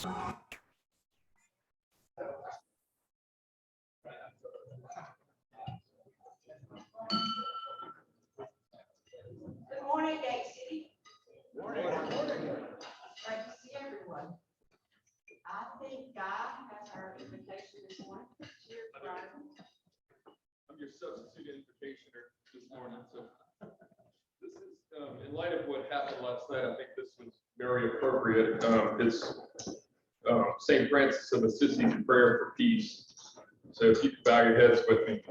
Good morning, Day City. Good morning. Great to see everyone. I think God has our invitation this morning. Cheers, Brian. I'm your substitute invitationer this morning. So this is, in light of what happened last night, I think this was very appropriate. It's St. Francis of Assisi's prayer for peace. So if you could bow your heads with me.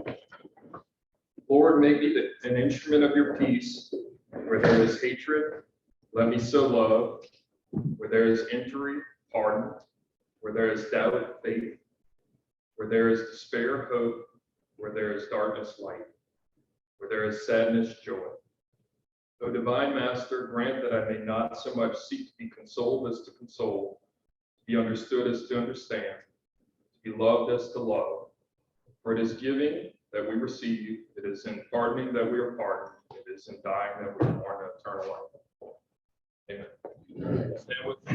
Lord, make me an instrument of your peace. Where there is hatred, let me sow love. Where there is injury, pardon. Where there is doubt, faith. Where there is despair, hope. Where there is darkness, light. Where there is sadness, joy. O divine Master, grant that I may not so much seek to be consoled as to console, to be understood as to understand, to be loved as to love. For it is giving that we receive, it is in pardoning that we are pardoned, it is in dying that we are born to eternal life. Amen. Stand with me.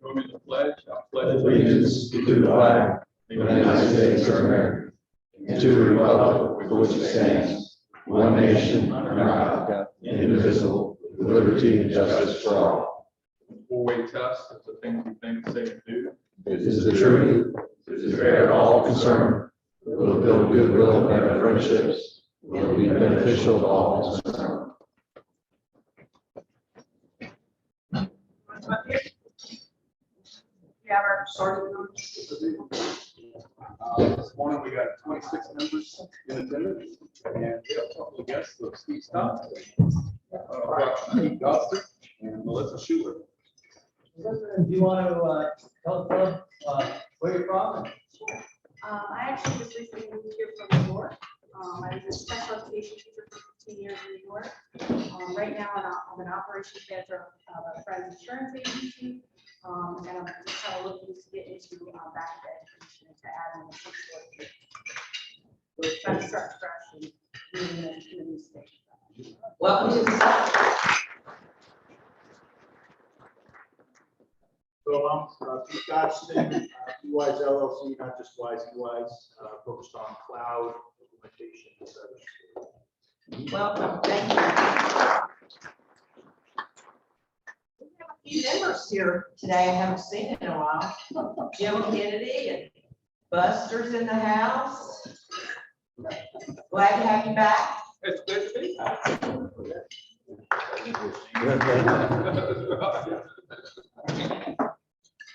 Go to the pledge. I pledge allegiance to the flag of the United States of America, and to the republic for which it stands, one nation under God, indivisible, with liberty and justice for all. Four-way test of the things we think, say, and do. It is the truth, it is fair to all concerned, it will build goodwill in our friendships, it will be beneficial to all concerned. We have our starting numbers. This morning we got 26 members in attendance, and we have a couple of guests, so Steve Stott, Keith Goster, and Melissa Schuler. Do you want to tell the club where you're from? I actually just recently moved here from New York. I was a special education teacher for 15 years in New York. Right now, I'm an operations manager of a friend's insurance agency. And I'm just kind of looking to get into back to education and to add in the sixth grade. We're trying to start fresh and moving into a new stage. Welcome to the site. So I'm Keith Dodson, UWise LLC, not just WISE, UWise, focused on cloud implementation and cybersecurity. Welcome, thank you. We have a few members here today I haven't seen in a while. Jim Kennedy and Buster's in the house. Glad to have you back. It's good to be back.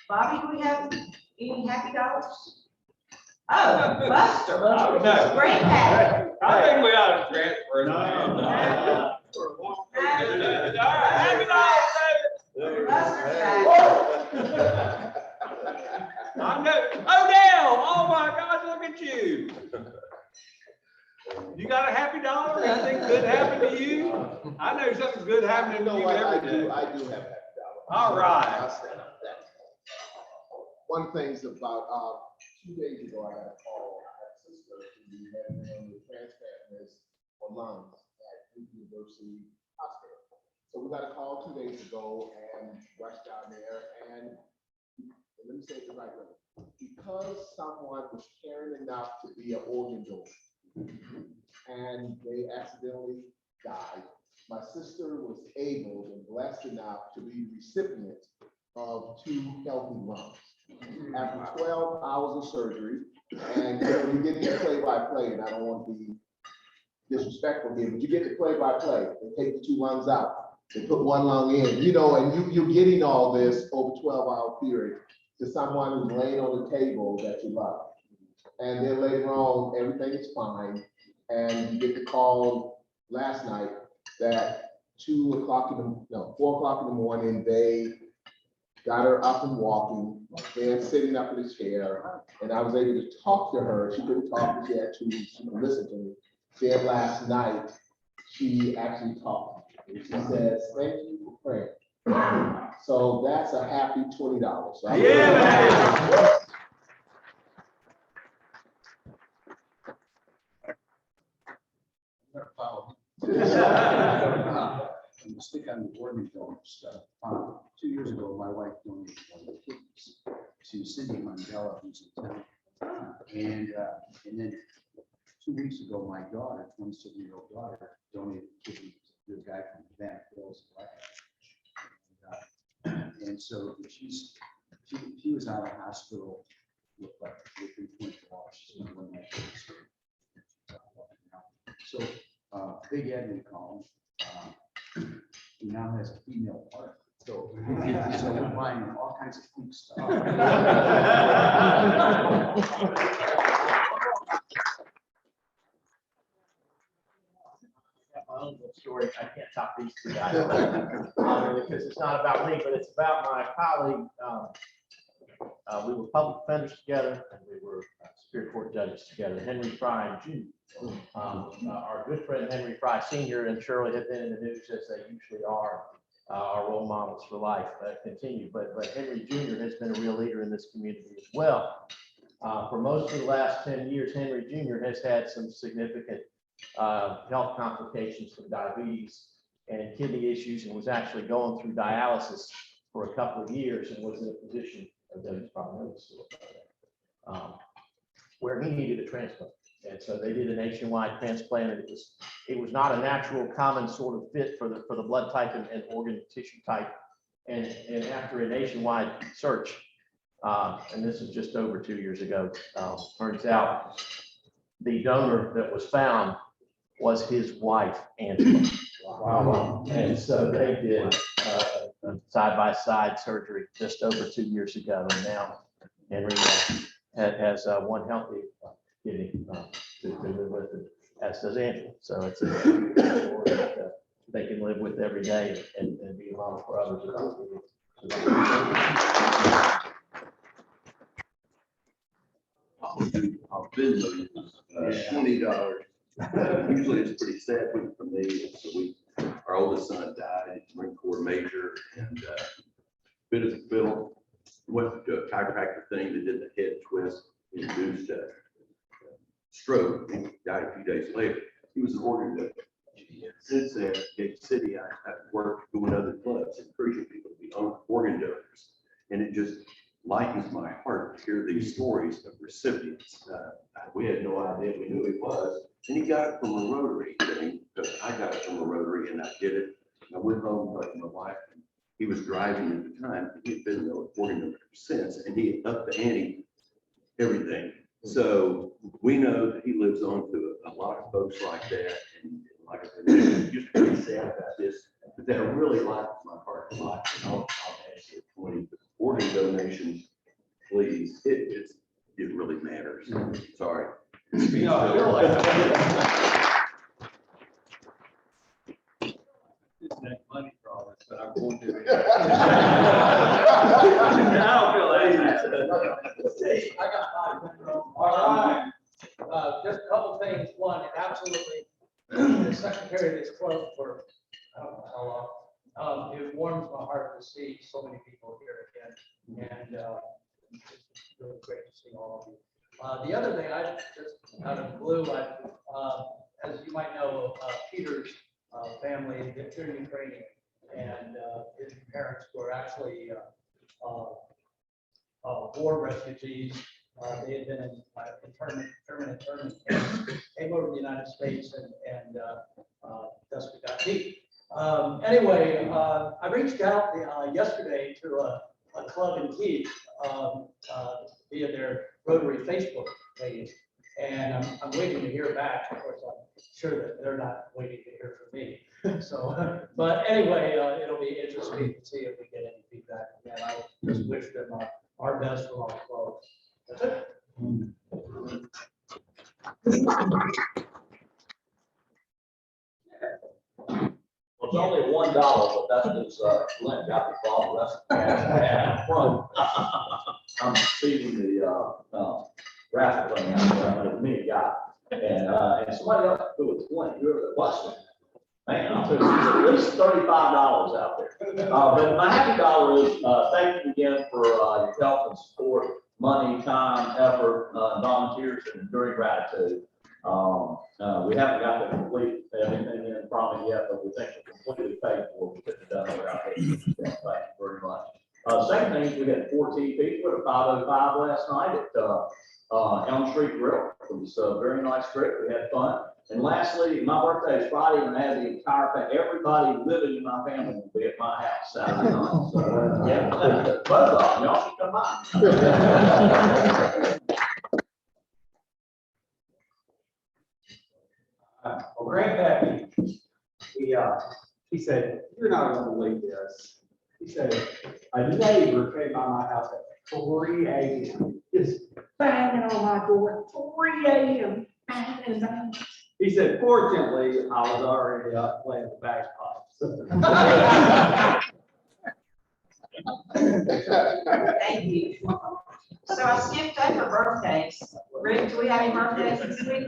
Bobby, do we have any happy dollars? Oh, Buster. No. Great hat. I think we ought to transfer. Happy Buster's back. I'm no Odell. Oh my God, look at you. You got a happy dollar? Anything good happened to you? I know something's good happening to you every day. I do have happy dollar. All right. I'll stand up there. One thing's about 2 days ago, I got a call. I had a sister who had been on the transplant list for lungs at Duke University Hospital. So we got a call 2 days ago and rushed down there, and let me say it the right way. Because someone was caring enough to be an organ donor and they accidentally died, my sister was able and blessed enough to be the recipient of 2 healthy lungs. After 12 hours of surgery, and you get the play-by-play, and I don't want to be disrespectful here, but you get the play-by-play. They take the 2 lungs out, they put 1 lung in, and you're getting all this over 12-hour period to someone who's laying on the table that you love. And then later on, everything is fine, and you get the call last night that 4 o'clock in the morning, they got her up and walking and sitting up in the chair. And I was able to talk to her. She couldn't talk, but she had to listen to me. Said last night, she actually talked. She says, "Thank you for praying." So that's a happy $20. So Yeah. Stick on the board meeting stuff. 2 years ago, my wife donated one of the kidneys to Cindy Mandela, who's in town. And then 2 weeks ago, my daughter, 27-year-old daughter, donated a kidney to the guy from Van Bill's Black. And so she was out of hospital with like within 24 hours. She's been one night. So big admin column. He now has a female partner. So we're buying all kinds of cool stuff. My own little story. I can't top these two guys because it's not about me, but it's about my colleague. We were public defenders together, and we were Superior Court judges together. Henry Fry and Jr. Our good friend Henry Fry Sr. and Shirley have been in the news as they usually are. Our role models for life continue, but Henry Jr. has been a real leader in this community as well. For most of the last 10 years, Henry Jr. has had some significant health complications from diabetes and kidney issues, and was actually going through dialysis for a couple of years, and was in a position where he needed a transplant. And so they did a nationwide transplant, and it was not a natural, common sort of fit for the blood type and organ tissue type. And after a nationwide search, and this is just over 2 years ago, turns out the donor that was found was his wife, Angela. Wow. And so they did side-by-side surgery just over 2 years ago, and now Henry has one healthy kidney to live with it, as does Angela. So it's a story that they can live with every day and be a model for others. I'll bid $20. Usually it's a pretty sad week for me. So our oldest son died, Marine Corps major, and bit of Bill went to a chiropractor thing that did the head twist, induced a stroke, and died a few days later. He was an organ donor. Since then, Big City, I've worked doing other clubs, encouraging people to be organ donors, and it just lightens my heart to hear these stories of recipients. We had no idea. We knew he was, and he got it from a Rotary thing. Because I got it from a Rotary, and I did it. I went home with my wife. And he was driving at the time. He'd been an organ donor since, and he upped the ante everything. So we know that he lives on to a lot of folks like that. And like I said, just pretty sad about this, but that really lightens my heart a lot. And I'll ask you 20 organ donations, please. It really matters. Sorry. Money for all this, but I'm going to. I don't feel anything. I got 5 minutes. All right. Just a couple things. One, absolutely, the secretary of this club for I don't know how long. It warms my heart to see so many people here again, and it's really great to see all of you. The other thing, I just out of the blue, as you might know, Peter's family, they're Ukrainian, and his parents were actually war refugees. They had been in permanent internment camps, came over to the United States, and thus we got beat. Anyway, I reached out yesterday to a club in Kyiv via their Rotary Facebook page, and I'm waiting to hear back. Of course, I'm sure that they're not waiting to hear from me. So, but anyway, it'll be interesting to see if we get any feedback. And I just wish them our best from our club. That's it. Well, it's only $1, but that's because Glenn got the ball, rest of the cash up front. I'm seeing the raffle thing out there, but me guy. And somebody else who was Glenn, whoever it was. Man, I took at least $35 out there. But my happy dollar is thank you again for your help and support, money, time, effort, volunteers, and enduring gratitude. We haven't got to complete everything in probably yet. yet, but we think it's completely paid for. We couldn't have done it without it. Thank you very much. Second thing is we had 14 people at a 505 last night at Elm Street Grill. It was a very nice trip. We had fun. And lastly, my birthday is Friday, and I had the entire everybody living in my family will be at my house Saturday night. So, yeah, both of them, y'all should come by. Well, Grant Pappy, he said, you're not gonna believe this. He said, a neighbor came by my house at 3 a.m. Just banging on my door at 3 a.m. banging, banging. He said, fortunately, I was already up playing the bagpipes. Thank you. So I skipped over birthdays. Rick, do we have any birthdays this week?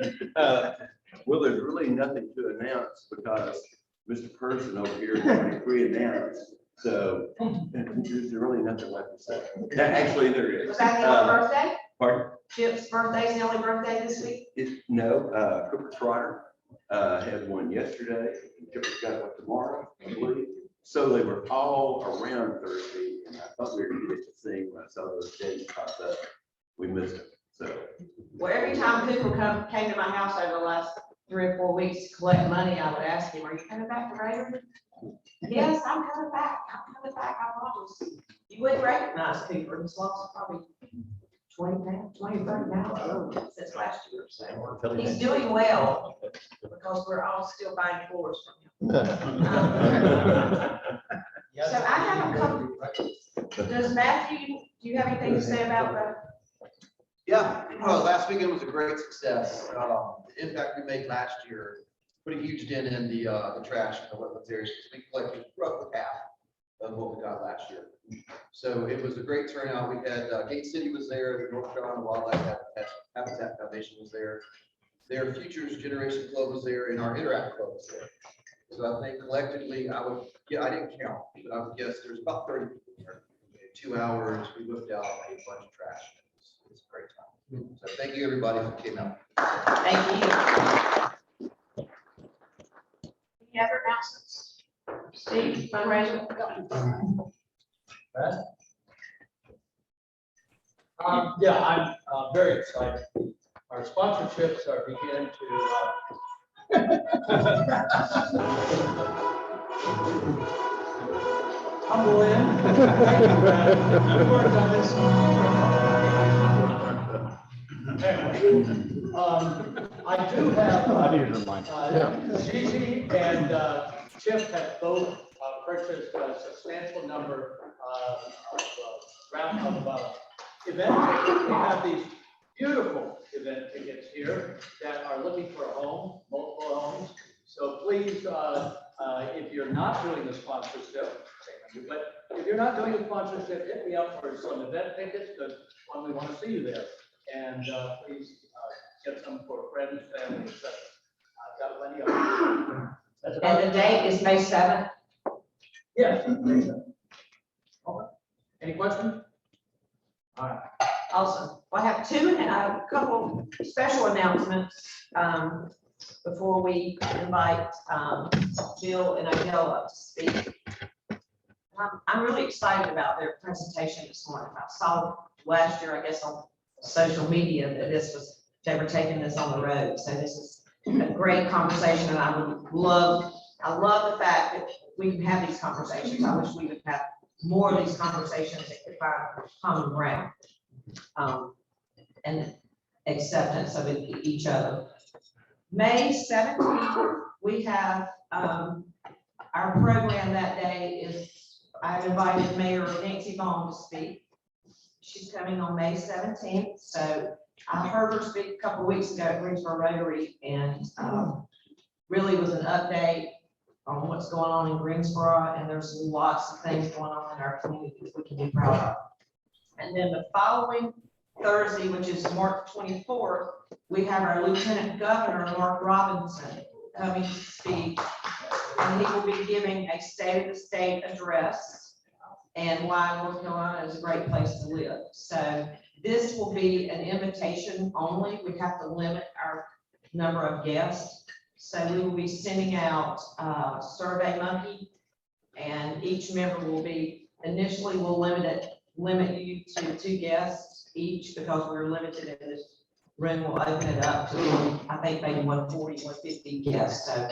Well, there's really nothing to announce because Mr. Person over here is already pre-announced. So there's really nothing left to say. Actually, there is. Was that the only birthday? Pardon? Chip's birthday's the only birthday this week? No, Cooper Trotter had one yesterday. Cooper's got one tomorrow, I believe. So they were all around Thursday, and I thought we were going to get to sing when I saw those dates pop up. We missed them. So. Well, every time Cooper came to my house over the last 3 or 4 weeks to collect money, I would ask him, are you coming back to Rotary? Yes, I'm coming back. I'm coming back. I promise. You wouldn't recognize Cooper. He's lost probably 20 pounds, 20, 30 pounds since last year. So he's doing well because we're all still buying floors from him. So I have a couple. Does Matthew, do you have anything to say about that? Yeah, well, last weekend was a great success. The impact we made last year put a huge dent in the trash in the wetlands areas. We collected roughly half of what we got last year. So it was a great turnout. We had Gate City was there, the North Carolina Wildlife Habitat Foundation was there. Their Futures Generation Club was there, and our Interact Club was there. So I think collectively, I didn't count, but I would guess there's about 30 people there. 2 hours, we whipped out a bunch of trash. It was a great time. So thank you, everybody, who came out. Thank you. Any other announcements? Steve, fundraiser? Yeah, I'm very excited. Our sponsorships are beginning to tumble in. Thank you, Brad. You worked on this. I do have, Gigi and Chip have both purchased a substantial number of events. We have these beautiful event tickets here that are looking for a home, multiple homes. So please, if you're not doing a sponsorship, but if you're not doing a sponsorship, hit me up for some event tickets because we want to see you there. And please get some for friends, family, etc. I've got plenty of them. And the date is May 7th. Yes. Okay. Any questions? All right. Awesome. Well, I have a couple special announcements before we invite Bill and Odell up to speak. I'm really excited about their presentation this morning. I saw last year, I guess, on social media that they were taking this on the road. So this is a great conversation, and I love the fact that we can have these conversations. I wish we would have more of these conversations that could find common ground and acceptance of each other. May 17th, we have our program that day is, I've invited Mayor Nancy Vaughn to speak. She's coming on May 17th. So I heard her speak a couple of weeks ago at Greensboro Rotary, and really was an update on what's going on in Greensboro, and there's lots of things going on in our community we can be proud of. And then the following Thursday, which is March 24th, we have our Lieutenant Governor, Mark Robinson, coming to speak, and he will be giving a state of the state address and why North Carolina is a great place to live. So this will be an invitation only. We have to limit our number of guests. So we will be sending out Survey Monkey, and each member will be, initially we'll limit you to 2 guests each, because we're limited in this room. We'll open it up to, I think, maybe 140, 150 guests. So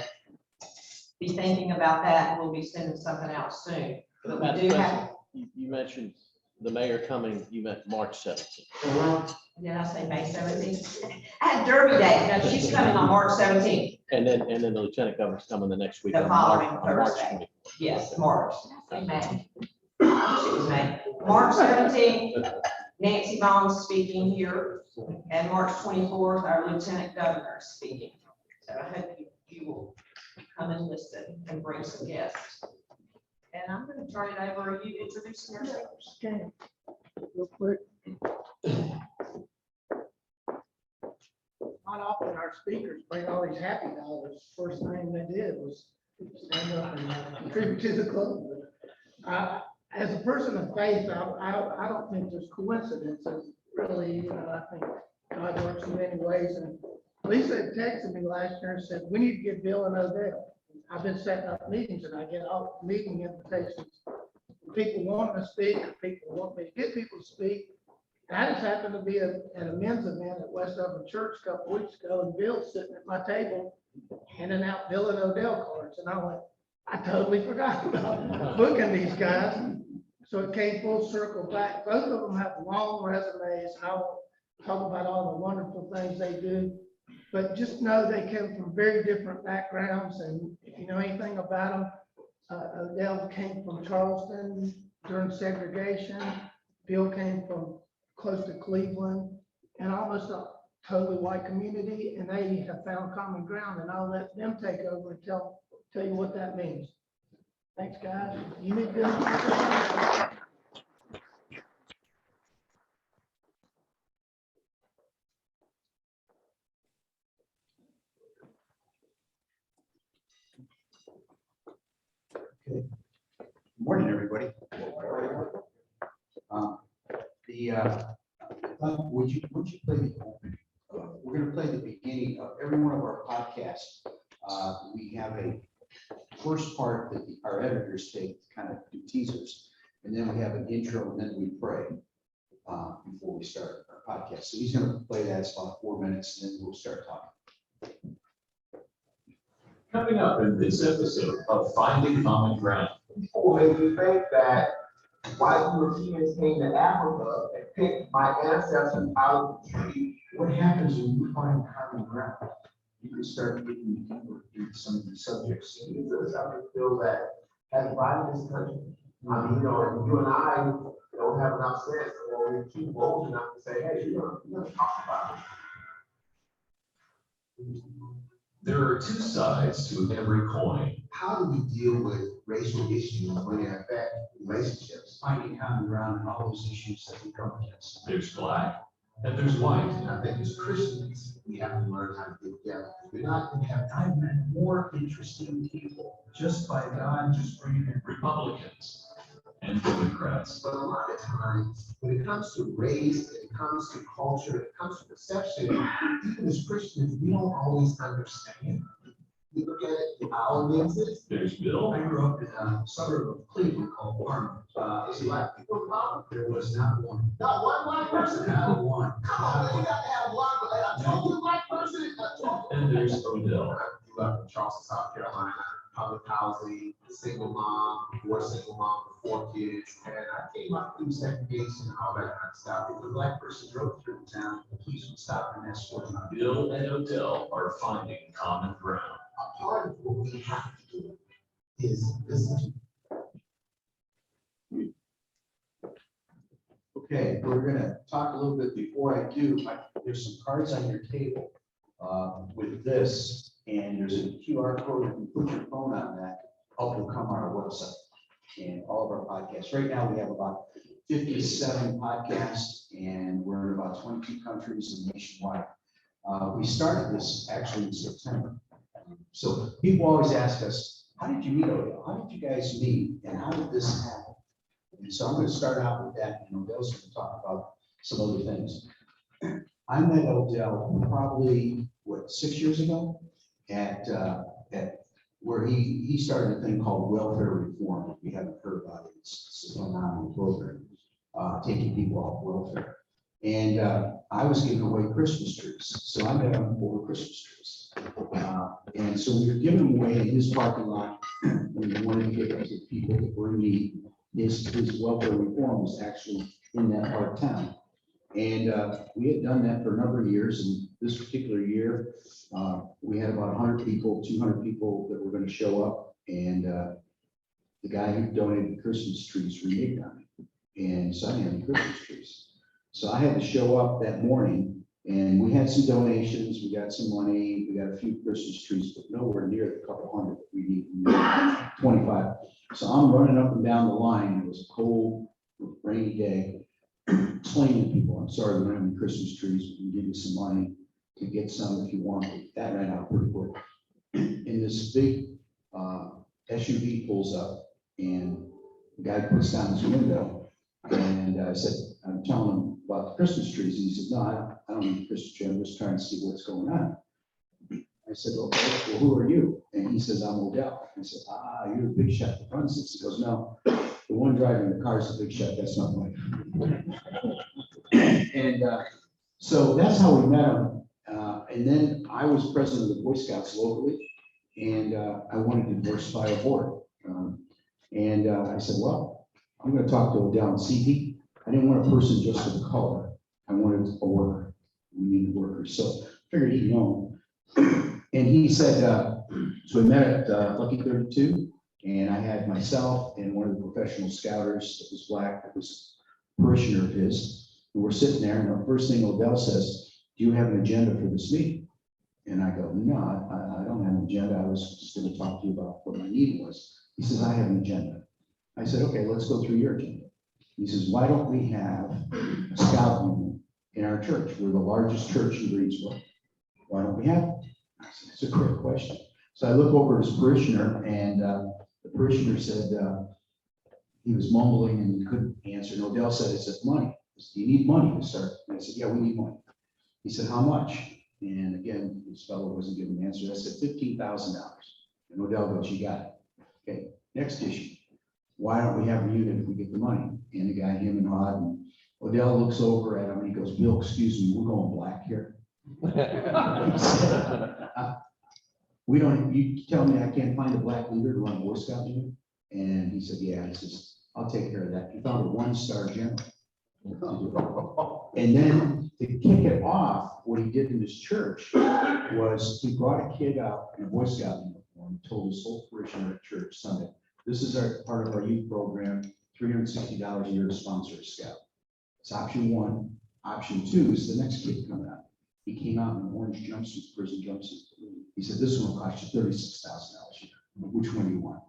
be thinking about that. We'll be sending something out soon. But we do have. You mentioned the mayor coming, you meant March 17th. Did I say May 17th? I had Derby Day. No, she's coming on March 17th. And then the lieutenant governor's coming the next week. The on following March Thursday. 24th. Yes, March. Did I say May? I wish it was May. March 17th, Nancy Vaughn's speaking here, and March 24th, our lieutenant governor is speaking. So I hope you will come and listen and bring some guests. And I'm going to turn it over to you introducing yourselves. Okay, real quick. Not often our speakers bring all these happy dollars. First thing they did was stand up and contribute to the club. As a person of faith, I don't think there's coincidences, really. I think God works in many ways. And Lisa had texted me last year and said, we need to get Bill and Odell. I've been setting up meetings and I get all meeting invitations. People want to speak, people want me to get people to speak. I just happened to be at a men's event at West Oven Church a couple weeks ago, and Bill's sitting at my table handing out Bill and Odell cards. And I went, I totally forgot about booking these guys. So it came full circle back. Both of them have long resumes. And I won't talk about all the wonderful things they do. But just know they came from very different backgrounds. And if you know anything about them, Odell came from Charleston during segregation. Bill came from close to Cleveland, and almost a totally white community. And they have found common ground. And I'll let them take over and tell you what that means. Thanks, guys. You need to. Good morning, everybody. Would you play the opening? We're going to play the beginning of every one of our podcasts. We have a first part that our editors take, kind of do teasers, and then we have an intro, and then we pray before we start our podcast. So he's going to play that. It's about 4 minutes, and then we'll start talking. Coming up in this episode of Finding Common Ground. People make me think that white Europeans came to Africa and picked my ancestors out of the tree. What happens when you find common ground? You can start getting deeper into some of the subjects. I just feel that as right in this country, I mean, you and I don't have enough sense, or we're too bold enough to say, hey, you're gonna talk about it. There are two sides to every coin. How do we deal with racial issues when they affect relationships? Finding common ground and all those issues that we come against. There's black and there's white. And I think as Christians, we have to learn how to get together. We're not And have I've met more interesting people just by God just bringing in Republicans and Democrats. But a lot of times, when it comes to race, when it comes to culture, when it comes to perception, even as Christians, we don't always understand. We look at it through our lenses. There's Bill. I grew up in a suburb of Cleveland called Warren. It's black people involved. There was not one. Not one black person. Not one. Come on, man, you got to have one. I told you, black person. I told you. And there's Odell. I grew up in Charleston, South Carolina, public housing, single mom, divorced single mom with 4 kids. And I came up through segregation and all that kind of stuff. If a black person drove through town, the police would stop and escort them out. Bill and Odell are finding common ground. A part of what we have to do is listen to. Okay, we're gonna talk a little bit before I do. There's some cards on your table with this, and there's a QR code. If you put your phone on that, up will come on our website and all of our podcasts. Right now, we have about 57 podcasts, and we're in about 22 countries and nationwide. We started this actually in September. So people always ask us, how did you meet Odell? How did you guys meet? And how did this happen? And so I'm going to start out with that, and Odell's going to talk about some other things. I met Odell probably, 6 years ago? at where he started a thing called welfare reform. If you haven't heard about it, it's a phenomenal program, taking people off welfare. And I was giving away Christmas trees, so I met him over Christmas trees. And so we were giving them away in his parking lot. We wanted to give it to people that were in need. His welfare reform was actually in that part of town. And we had done that for a number of years. And this particular year, we had about 100 people, 200 people that were going to show up. And the guy who donated Christmas trees reneged on it. And so I didn't have any Christmas trees. So I had to show up that morning, and we had some donations, we got some money, we got a few Christmas trees, but nowhere near the couple hundred that we need. We need 25. So I'm running up and down the line. It was a cold, rainy day, explaining to people, I'm sorry, we don't have any Christmas trees, we can give you some money to get some if you want. That ran out pretty quick. And this big SUV pulls up, and the guy puts down his window, and I said, I'm telling him about the Christmas trees. And he said, no, I don't need a Christmas tree. I'm just trying to see what's going on. I said, okay, well, who are you? And he says, I'm Odell. I said, you're the big shot that runs this. He goes, no, the one driving the car is the big shot. That's not my. And so that's how we met him. And then I was president of the Boy Scouts locally, and I wanted to diversify our board. I said, well, I'm going to talk to Odell and see. I didn't want a person just for the color. I wanted a worker. We needed workers. So I figured he'd know. And he said, so we met at Lucky 32, and I had myself and one of the professional scouters that was black, that was a parishioner of his. And we're sitting there, and the first thing Odell says, do you have an agenda for this meeting? And I go, no, I don't have an agenda. I was just going to talk to you about what my need was. He says, I have an agenda. I said, okay, let's go through your agenda. He says, why don't we have a scout union in our church? We're the largest church in Greensboro. Why don't we have it? I said, that's a great question. So I look over at his parishioner, and the parishioner said, he was mumbling and he couldn't answer. And Odell said, it's money. Do you need money to start? And I said, yeah, we need money. He said, how much? And again, this fellow wasn't giving an answer. I said, $15,000. And Odell goes, you got it. Okay, next issue. Why don't we have a unit if we get the money? And the guy, him and Hod, and Odell looks over at him and he goes, Bill, excuse me, we're going black here. We don't, you tell me I can't find a black leader to run Boy Scout unit? And he said, yeah. He says, I'll take care of that. He found a 1-star general. And then to kick it off, what he did in his church was he brought a kid out in a Boy Scout uniform, told his whole parishioner at church Sunday, this is our part of our youth program, $360 a year to sponsor a scout. It's option one. Option two is the next kid coming out. He came out in an orange jumpsuit, prison jumpsuit. He said, this one will cost you $36,000 a year. Which one do you want?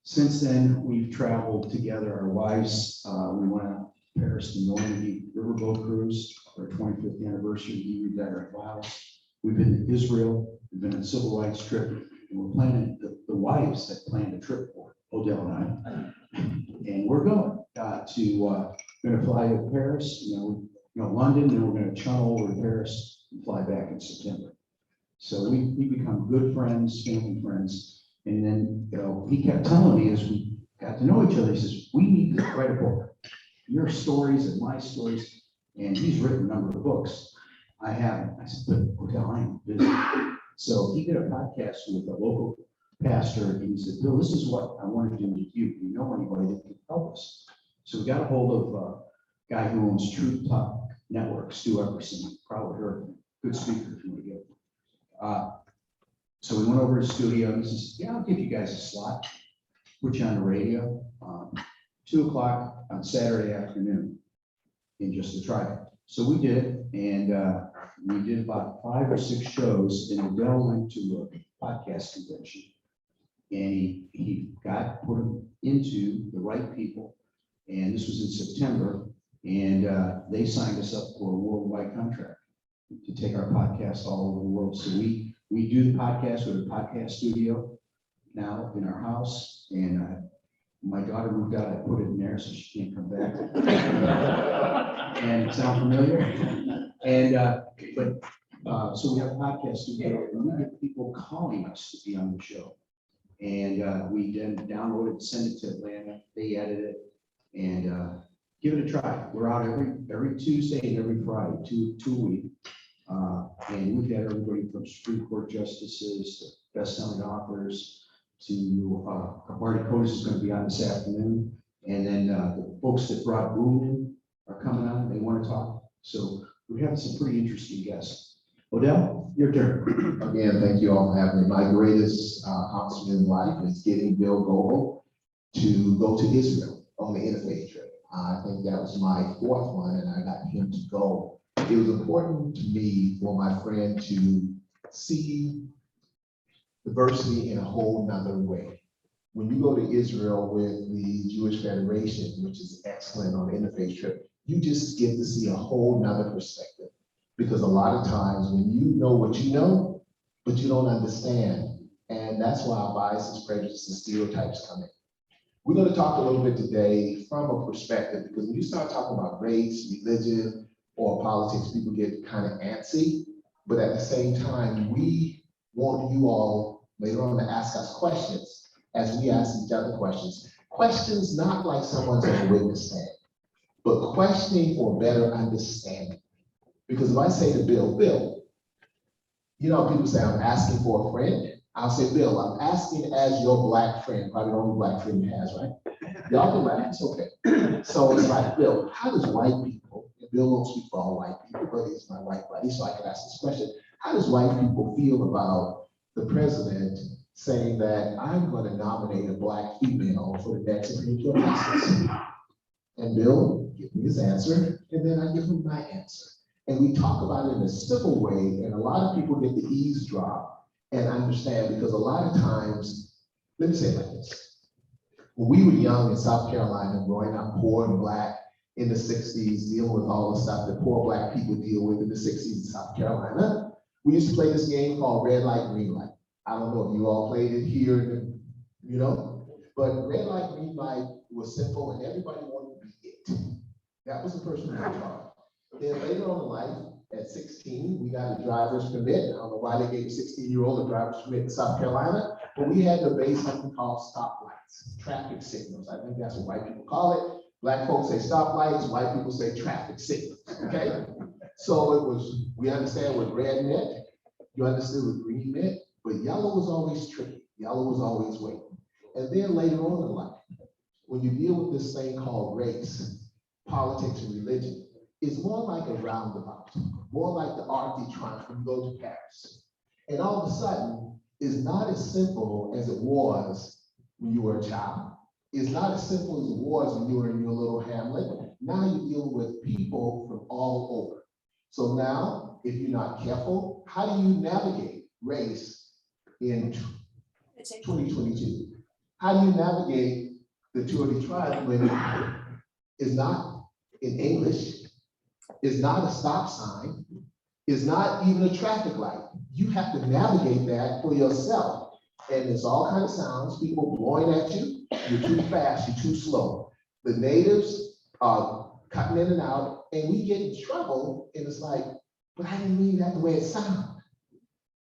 Since then, we've traveled together, our wives. We went out to Paris to Normandy riverboat cruise, our 25th anniversary, he retired vows. We've been to Israel, we've been on a civil rights trip, and we're planning, the wives that planned a trip for Odell and I. And we're going going to fly to Paris, London, then we're going to channel over to Paris and fly back in September. So we become good friends, family friends. And then, he kept telling me as we got to know each other, he says, we need to write a book. Your stories and my stories. And he's written a number of books. I haven't. I said, but Odell, I'm busy. So he did a podcast with a local pastor, and he said, Bill, this is what I want to do with you. Do you know anybody that can help us? So we got a hold of a guy who owns Truth Talk Network, Stu Epperson, probably heard of him. Good speaker if you want to get it. So we went over to the studio, and he says, yeah, I'll give you guys a slot, put you on the radio, 2 o'clock on Saturday afternoon, in just to try it. So we did it, and we did about 5 or 6 shows, and Odell went to a podcast convention, and he got put into the right people, and this was in September, and they signed us up for a worldwide contract to take our podcast all over the world. So we do the podcast with a podcast studio now in our house, and my daughter moved out, I put it in there so she can't come back. And sound familiar? And but So we have a podcast studio, and we get people calling us to be on the show. And we then download it, send it to Atlanta, they edit it, and give it a try. We're out every Tuesday and every Friday, two a week. And we've had everybody from Supreme Court justices to best-selling authors to Marty Cotis is going to be on this afternoon. And then the folks that brought Boone in are coming on, they want to talk. So we're having some pretty interesting guests. Odell, your turn. Again, thank you all for having me. My greatest accomplishment in life is getting Bill Goebel to go to Israel on the interfaith trip. I think that was my fourth one, and I got him to go. It was important to me for my friend to see diversity in a whole nother way. When you go to Israel with the Jewish Federation, which is excellent on the interfaith trip, you just get to see a whole nother perspective. Because a lot of times when you know what you know, but you don't understand, and that's why biases, prejudices, and stereotypes come in. We're going to talk a little bit today from a perspective, because when you start talking about race, religion, or politics, people get kind of antsy, but at the same time, we want you all later on to ask us questions as we ask each other questions. Questions not like someone's on a witness stand, but questioning for better understanding. Because if I say to Bill, you know, people say, I'm asking for a friend. I'll say, Bill, I'm asking as your black friend, probably the only black friend he has, right? Y'all can laugh, it's okay. So it's like, Bill, how does white people, and Bill won't speak for all white people, but he's my white buddy, so I can ask this question. How does white people feel about the president saying that I'm going to nominate a black female for the next Supreme Court justice? And Bill give me his answer, and then I give him my answer. And we talk about it in a civil way, and a lot of people get to eavesdrop and understand, because a lot of times, let me say it like this. When we were young in South Carolina, growing up poor and black in the 60s, dealing with all the stuff that poor black people deal with in the 60s in South Carolina, we used to play this game called red light, green light. I don't know if you all played it here, you know, but red light, green light was simple, and everybody wanted to be it. That was the person who was taught. Then later on in life, at 16, we got a driver's permit. I don't know why they gave a 16-year-old a driver's permit in South Carolina, but we had to obey something called stoplights, traffic signals. I think that's what white people call it. Black folks say stoplights, white people say traffic signals, okay? So it was, we understand what red meant, you understood what green meant, but yellow was always tricky. Yellow was always waiting. And then later on in life, when you deal with this thing called race, politics, and religion, it's more like a roundabout, more like the Arc de Triomphe when you go to Paris. And all of a sudden, it's not as simple as it was when you were a child. It's not as simple as it was when you were in your little hamlet. Now you're dealing with people from all over. So now, if you're not careful, how do you navigate race in 2022? How do you navigate the Tour de Triomphe when it's not in English? Is not a stop sign, is not even a traffic light. You have to navigate that for yourself. And there's all kinds of sounds, people blowing at you, you're too fast, you're too slow. The natives are cutting in and out, and we get in trouble, and it's like, but I didn't mean that the way it sounded.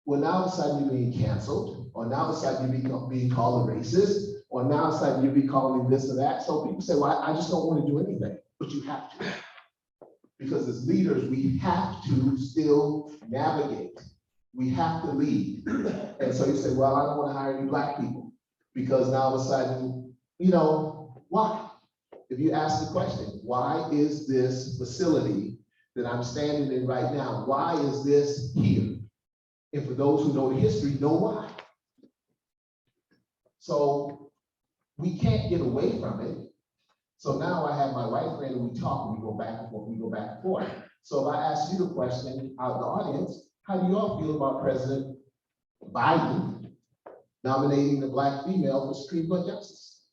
Well, now all of a sudden you're being canceled, or now all of a sudden you're being called a racist, or now all of a sudden you're being called this or that. So people say, well, I just don't want to do anything, but you have to. Because as leaders, we have to still navigate. We have to lead. And so you say, well, I don't want to hire any black people because now all of a sudden, you know, why? If you ask the question, why is this facility that I'm standing in right now, why is this here? And for those who know the history, know why. So we can't get away from it. So now I have my white friend and we talk and we go back and forth, So if I ask you the question out of the audience, how do you all feel about President Biden nominating the black female for Supreme Court justice?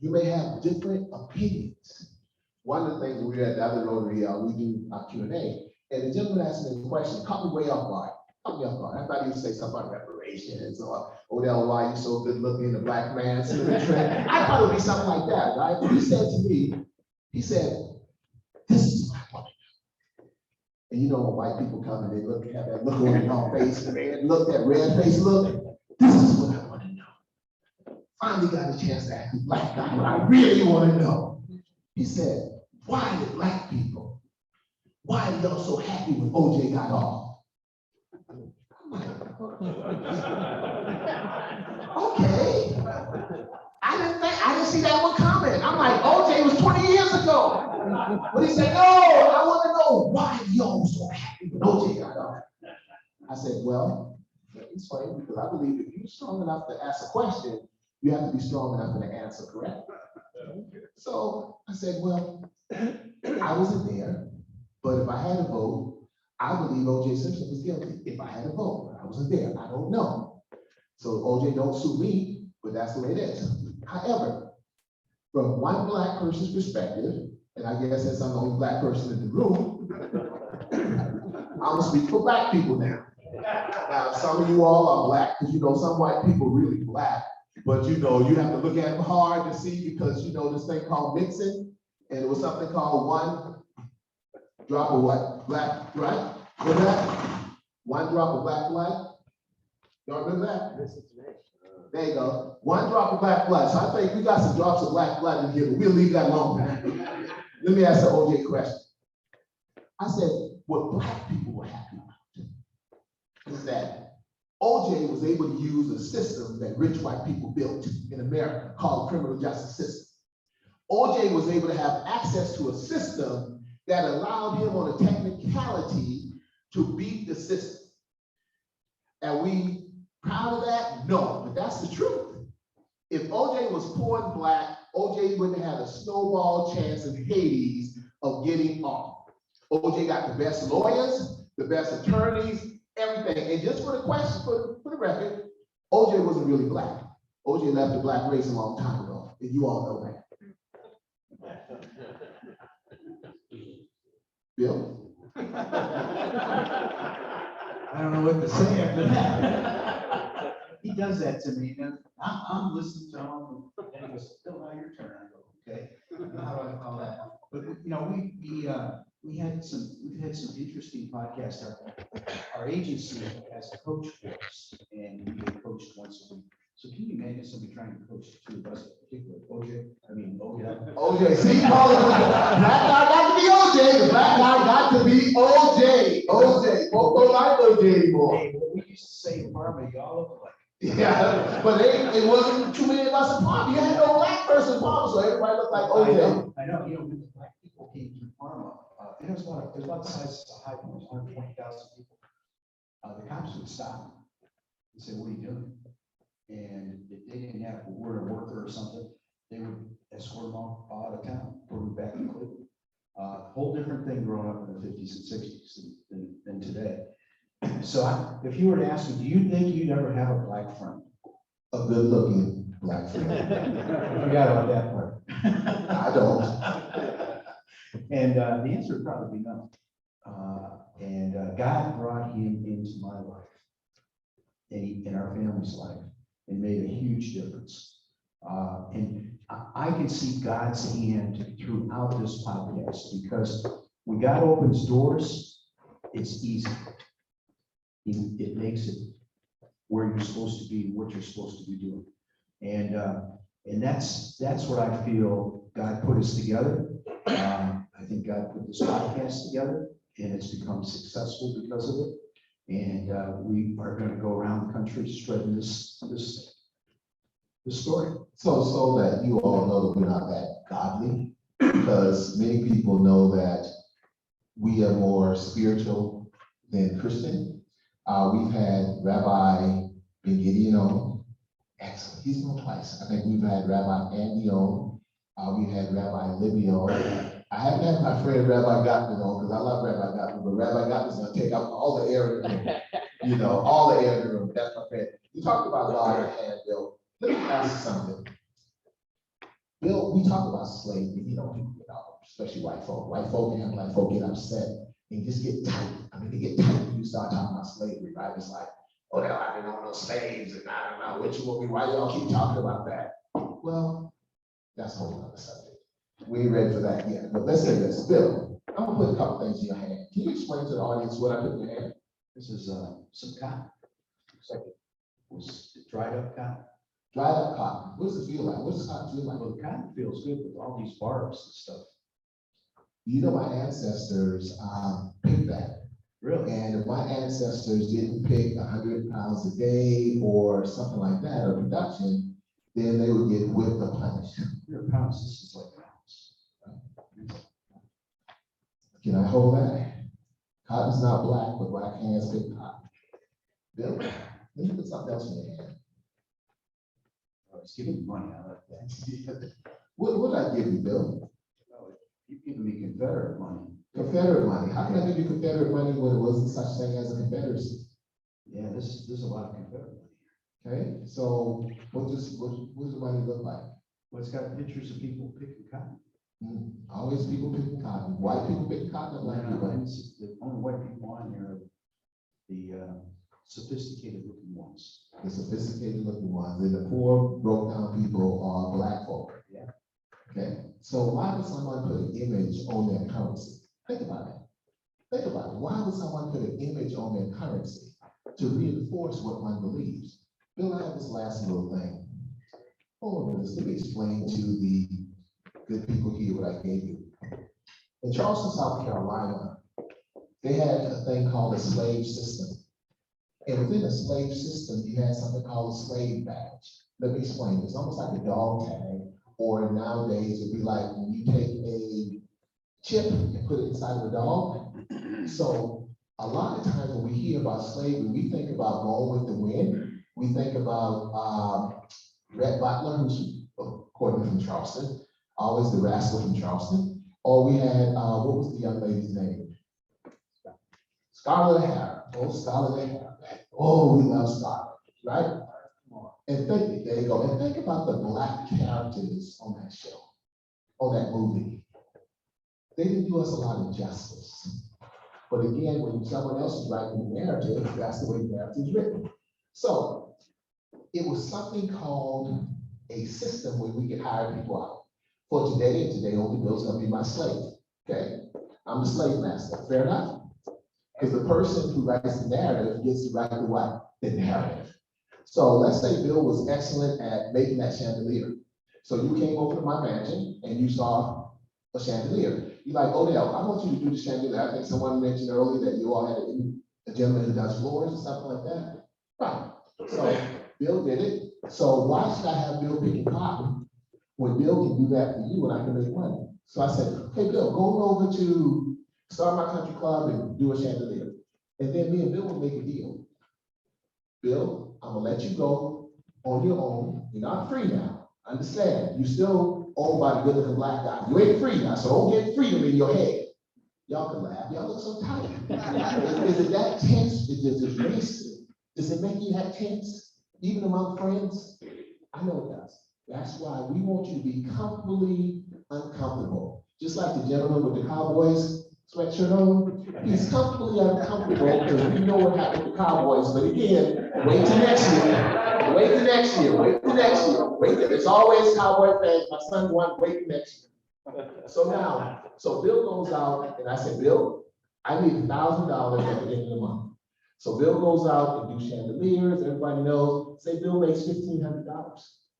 You may have different opinions. One of the things we were at the other Rotary, we do our Q&A, and the gentleman asked me a question, caught me way off guard. I thought he'd say something about reparations or Odell, why you so good looking, the black man. I thought it would be something like that, right? He said to me, he said, this is what I want to do. And you know, when white people come and they look, have that look on their face, and they look, that red face look, this is what I want to know. Finally got a chance to ask a black guy what I really want to know. He said, why did black people, why are y'all so happy when OJ got off? I'm like, okay. I didn't see that one coming. I'm like, OJ was 20 years ago. But he said, no, I want to know why y'all so happy when OJ got off. I said, well, let me explain, because I believe if you're strong enough to ask a question, you have to be strong enough to answer correctly. So I said, well, I wasn't there, but if I had a vote, I believe OJ Simpson was guilty. If I had a vote, but I wasn't there, I don't know. So OJ don't sue me, but that's the way it is. However, from one black person's perspective, and I guess since I'm the only black person in the room, I'm gonna speak for black people now. Now, some of you all are black, because you know some white people really black, but you know, you have to look at them hard to see, because you know this thing called mixing, and it was something called one drop of what? Black, right? Remember that? One drop of black blood. Y'all remember that? There you go. One drop of black blood. So I think we got some drops of black blood in here, but we'll leave that alone. Let me ask the OJ question. I said, what black people were happy about is that OJ was able to use a system that rich white people built in America called the criminal justice system. OJ was able to have access to a system that allowed him on a technicality to beat the system. Are we proud of that? No, but that's the truth. If OJ was poor and black, OJ wouldn't have a snowball chance in Hades of getting off. OJ got the best lawyers, the best attorneys, everything. And just for the question, for the record, OJ wasn't really black. OJ left the black race a long time ago, and you all know that. Bill? I don't know what to say after that. He does that to me, and I'm listening to him, and he goes, Bill, now your turn. I go, okay, how do I call that? But, you know, we've had some interesting podcasts. Our agency has a coach course, and we get coached once a week. So can you imagine somebody trying to coach two of us, in particular, OJ, see, black guy got to be OJ, the black guy got to be OJ, won't go like OJ anymore. Hey, what we used to say in Parma, y'all look alike. Yeah, but it wasn't too many of us in Parma. You had no black person in Parma, so everybody looked like OJ. I know, you know, when the black people came to Parma, and it was about the size of the High Point, 120,000 people. The cops would stop and say, what are you doing? And if they didn't have a word of worker or something, they would escort them out of town, put them back in Cleveland. Whole different thing growing up in the 50s and 60s than today. So if you were to ask me, do you think you'd ever have a black friend? A good looking black friend. I forgot about that part. I don't. And the answer would probably be no. God brought him into my life and in our family's life and made a huge difference. And I can see God's hand throughout this podcast, because when God opens doors, it's easy. It makes it where you're supposed to be, what you're supposed to be doing. And that's what I feel God put us together. I think God put this podcast together, and it's become successful because of it. And we are going to go around the country spreading this story. So that you all know that we're not that godly, because many people know that we are more spiritual than Christian. We've had Rabbi Ben Gideon on. Excellent. He's on twice. I think we've had Rabbi Andy on. We've had Rabbi Libby on. I haven't had my friend Rabbi Gottman on, because I love Rabbi Gottman, but Rabbi Gottman's going to take up all the air in the room. You know, all the air in the room. That's my friend. You talked about God and Bill. Let me ask you something. Bill, we talk about slavery, you know, people, especially white folk. White folk and black folk get upset and just get tight. I mean, they get tight when you start talking about slavery, right? It's like, oh, no, I didn't know no slaves, and I don't know what you want me, why y'all keep talking about that? Well, that's a whole other subject. We ain't ready for that yet, but let's say this. Bill, I'm gonna put a couple things in your hand. Can you explain to the audience what I put in your hand? This is some cotton. Looks like it was dried up cotton. Dried up cotton. What does it feel like? What does cotton feel like? Well, the cotton feels good with all these barbs and stuff. You know, my ancestors picked that. Really? And if my ancestors didn't pick 100 pounds a day or something like that, or production, then they would get whipped or punished. 100 pounds, this is like an ounce. Can I hold that? Cotton's not black, but black hands pick cotton. Bill, let me put something else in your hand. Oh, it's giving me money, I like that. What did I give you, Bill? Oh, you've given me Confederate money. Confederate money. How can I give you Confederate money when it wasn't such thing as a Confederacy? Yeah, there's a lot of Confederate money. Okay, so what does the money look like? Well, it's got pictures of people picking cotton. Always people picking cotton. White people picking cotton, or black people. And the only white people on here are the sophisticated looking ones. The sophisticated looking ones, and the poor, broke down people are black folk. Yeah. Okay, so why would someone put an image on their currency? Think about it. Think about it. Why would someone put an image on their currency to reinforce what one believes? Bill, I have this last little thing. Hold on a minute. Let me explain to the good people here what I gave you. In Charleston, South Carolina, they had a thing called a slave system. And within a slave system, you had something called a slave badge. Let me explain. It's almost like a dog tag, or nowadays it'd be like when you take a chip and put it inside of a dog. So a lot of times when we hear about slavery, we think about going with the wind. We think about Red Butler, who's according from Charleston, always the rascal from Charleston. Or we had, what was the young lady's name? Scarlett O'Hara. Oh, Scarlett O'Hara. Oh, we love Scarlett, right? And think, there you go. And think about the black characters on that show, on that movie. They didn't do us a lot of justice. But again, when someone else is writing the narrative, that's the way the narrative is written. So it was something called a system where we could hire people out. For today, and today only Bill's gonna be my slave. Okay, I'm the slave master. Fair enough? Because the person who writes the narrative gets to write the what? The narrative. So let's say Bill was excellent at making that chandelier. So you came over to my mansion and you saw a chandelier. You're like, Odell, I want you to do the chandelier. I think someone mentioned earlier that you all had a gentleman who does floors or something like that. Right. So Bill did it. So why should I have Bill picking cotton when Bill can do that for you and I can make money? So I said, hey, Bill, go over to Start My Country Club and do a chandelier. And then me and Bill will make a deal. Bill, I'm gonna let you go on your own. You're not free now. Understand? You still owned by the good looking black guy. You ain't free now, so don't get freedom in your head. Y'all can laugh. Y'all look so tight. Is it that tense? Does it make you that tense? Even among friends? I know it does. That's why we want you to be comfortably uncomfortable. Just like the gentleman with the Cowboys sweatshirt on. He's comfortably uncomfortable because we know what happened to the Cowboys. But again, wait till next year. Wait till next year. Wait till next year. Wait till, it's always Cowboy fans. My son won. Wait till next year. So Bill goes out and I said, Bill, I need $1,000 at the end of the month. So Bill goes out and do chandeliers. Everybody knows. Say Bill makes $1,500.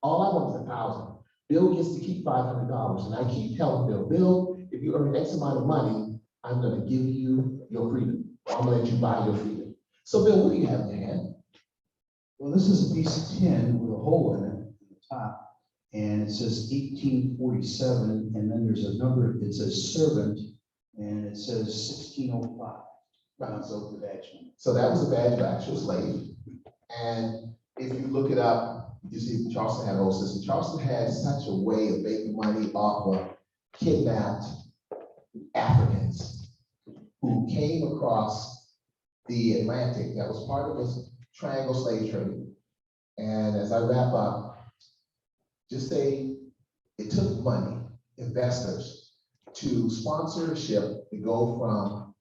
All I want is $1,000. Bill gets to keep $500. And I keep telling Bill, if you earn X amount of money, I'm going to give you your freedom. I'm going to let you buy your freedom. So Bill, what do you have in your hand? Well, this is a piece of tin with a hole in it at the top. And it says 1847. And then there's a number, it says servant. And it says 1605. Right. So the badge number. So that was a badge of actual slave. And if you look it up, you see Charleston had a whole system. Charleston had such a way of making money off of kidnapped Africans who came across the Atlantic. That was part of this triangle slave trade. And as I wrap up, just say it took money, investors, to sponsor a ship to go from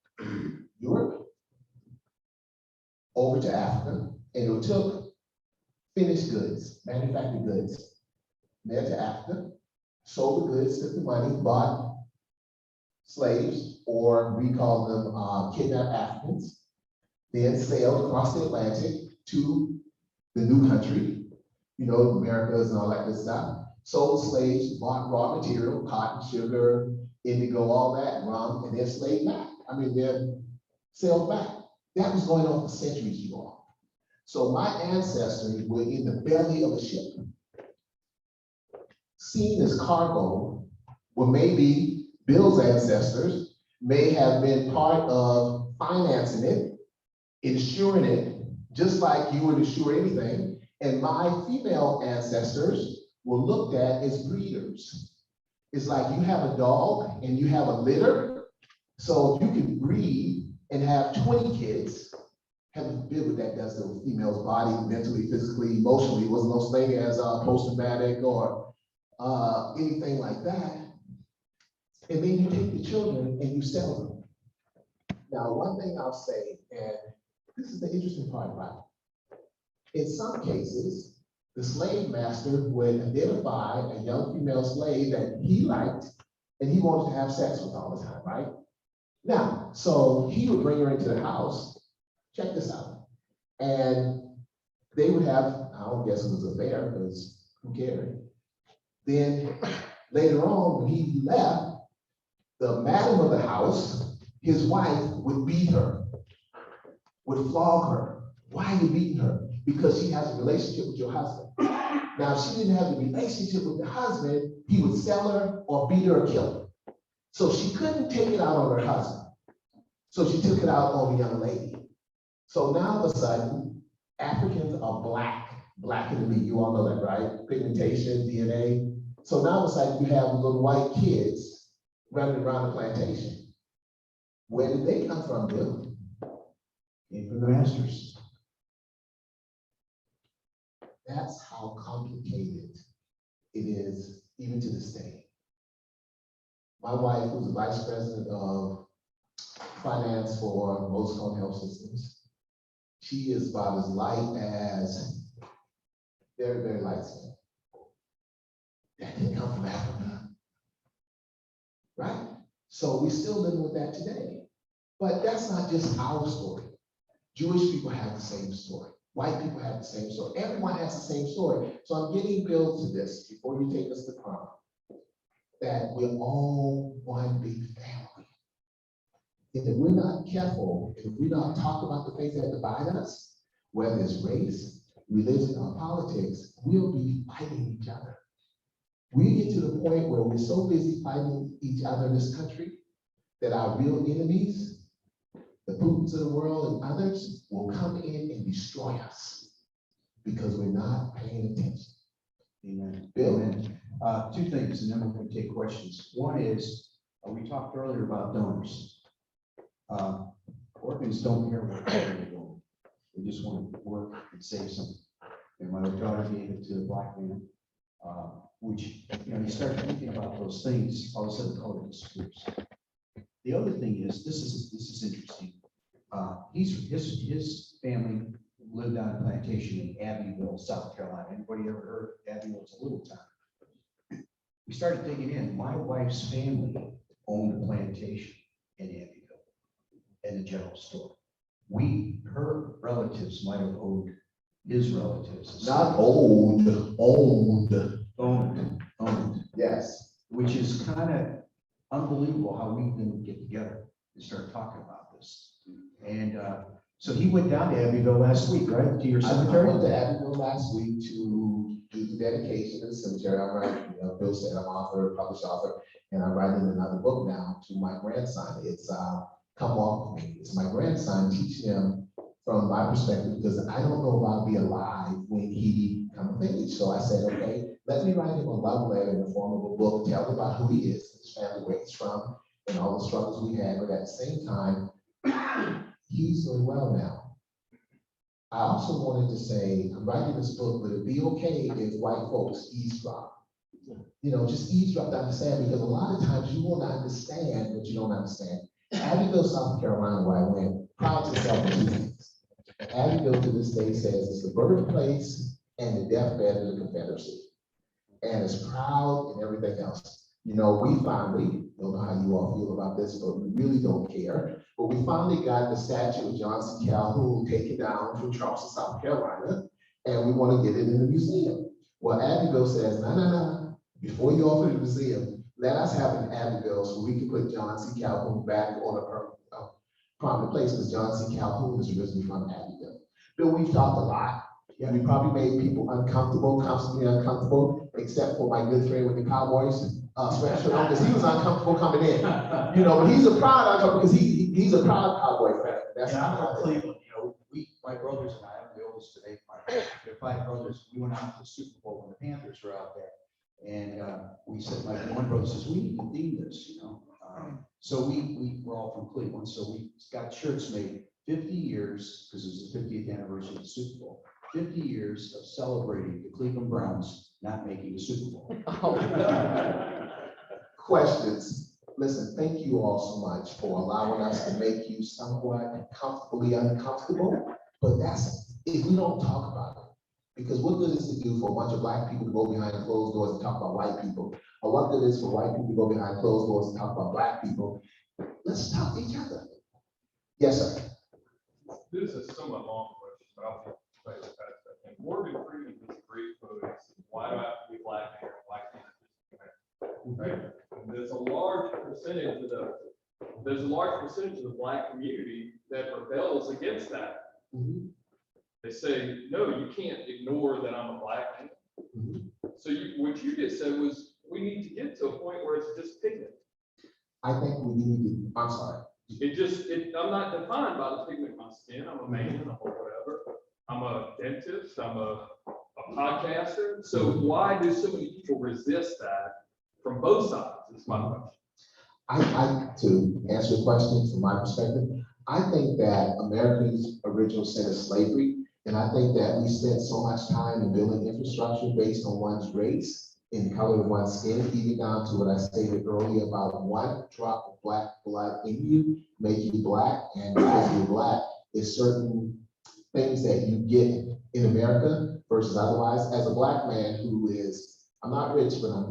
Europe over to Africa, and it took finished goods, manufactured goods, there to Africa, sold the goods, took the money, bought slaves, or we call them kidnapped Africans, then sailed across the Atlantic to the new country, you know, Americas and all that good stuff. Sold slaves, bought raw material, cotton, sugar, indigo, all that, rum, and then slaved back. I mean, then sailed back. That was going on for centuries, you all. So my ancestors were in the belly of a ship, seen as cargo, where maybe Bill's ancestors may have been part of financing it, insuring it, just like you would insure anything. And my female ancestors were looked at as breeders. It's like you have a dog and you have a litter. So you can breed and have 20 kids. Heaven forbid what that does to a female's body, mentally, physically, emotionally. It wasn't no thing as post-traumatic or anything like that. And then you take the children and you sell them. Now, one thing I'll say, and this is the interesting part about it. In some cases, the slave master would identify a young female slave that he liked and he wanted to have sex with all the time, right? Now, so he would bring her into the house. Check this out. And they would have, I don't guess it was a affair because who cared? Then later on, when he left, the madam of the house, his wife, would beat her, would flog her. Why are you beating her? Because she has a relationship with your husband. Now, if she didn't have the relationship with the husband, he would sell her or beat her or kill her. So she couldn't take it out on her husband. So she took it out on the young lady. So now all of a sudden, Africans are blacker than me. You all know that, right? Pigmentation, DNA. So now all of a sudden you have little white kids running around the plantation. Where did they come from, Bill? Came from the masters. That's how complicated it is, even to this day. My wife, who's the vice president of finance for most home health systems, she is about as light as very, very light skin. That didn't come from Africa, right? So we're still living with that today. But that's not just our story. Jewish people have the same story. White people have the same story. Everyone has the same story. So I'm getting Bill to this before you take us to prom, that we're all one big family. And if we're not careful, if we don't talk about the things that divide us, whether it's race, religion, or politics, we'll be fighting each other. We get to the point where we're so busy fighting each other in this country that our real enemies, the Putins of the world and others, will come in and destroy us because we're not paying attention. Amen. Bill? Amen. Two things, and then we're going to take questions. One is, we talked earlier about donors. Orphans don't care what they're doing. They just want to work and save something. And my daughter gave it to a black man, which, you know, you start thinking about those things, all of a sudden, oh, it disappears. The other thing is, this is interesting. His family lived on a plantation in Abbeville, South Carolina. Anybody ever heard of Abbeville? It's a little town. We started digging in. My wife's family owned a plantation in Abbeville and a general store. Her relatives might have owed his relatives. Not old, owned. Owned. Yes. Which is kind of unbelievable how we can get together and start talking about this. And so he went down to Abbeville last week, right, to your cemetery? I went to Abbeville last week to do the dedication of the cemetery. I'm writing, you know, Bill said I'm author, published author, and I'm writing another book now to my grandson. It's Come Walk With Me. It's my grandson, teaching him from my perspective, because I don't know if I'll be alive when he comes of age. So I said, okay, let me write him a love letter in the form of a book, tell him about who he is, his family, where he's from, and all the struggles we had. But at the same time, he's doing well now. I also wanted to say, I'm writing this book, but it'd be okay if white folks eavesdrop. You know, just eavesdrop to understand, because a lot of times you will not understand what you don't understand. Abbeville, South Carolina, where I went, proud to sell two things. Abbeville to this day says it's the birthplace and the deathbed of the Confederacy. And it's proud and everything else. You know, we finally, don't know how you all feel about this, but we really don't care. But we finally got the statue of John C. Calhoun taken down from Charleston, South Carolina, and we want to get it in the museum. Well, Abbeville says, no. Before you offer the museum, let us have an Abbeville so we can put John C. Calhoun back on a prominent place, because John C. Calhoun is originally from Abbeville. Bill, we've talked a lot. Yeah, we probably made people uncomfortable, constantly uncomfortable, except for my good friend with the Cowboys sweatshirt on, because he was uncomfortable coming in. You know, but he's a proud because he's a proud Cowboy fan. That's I'm from Cleveland, my brothers and I, I'm the oldest today, there are 5 brothers, we went out to the Super Bowl when the Panthers were out there. And we said, one brother says, we need to theme this, So we were all from Cleveland, so we got shirts made 50 years, because it was the 50th anniversary of the Super Bowl, 50 years of celebrating the Cleveland Browns not making the Super Bowl. Questions? Listen, thank you all so much for allowing us to make you somewhat comfortably uncomfortable, but that's, if we don't talk about it, because what good is it to do for a bunch of Black people to go behind closed doors and talk about white people? Or what good is for white people to go behind closed doors and talk about Black people? Let's talk to each other. Yes, sir. This is a somewhat long question, but I'll play it fast. I think Morgan Freeman is a great quote. He says, why do I have to be Black here? Why can't I just be Black? Right? And there's a large percentage of the Black community that rebels against that. Mm-hmm. They say, no, you can't ignore that I'm a Black man. Mm-hmm. So what you just said was, we need to get to a point where it's just pigment. I think we need to, I'm sorry. I'm not defined by the pigment of my skin. I'm a man, I'm a whatever. I'm a dentist, I'm a podcaster. So why do so many people resist that from both sides? Is my question. I to answer the question from my perspective, I think that America's original sin is slavery. And I think that we spent so much time in building infrastructure based on one's race and the color of one's skin, even down to what I stated earlier about one drop of Black blood in you make you Black, and because you're Black, there's certain things that you get in America versus otherwise. As a Black man who is, I'm not rich, but I'm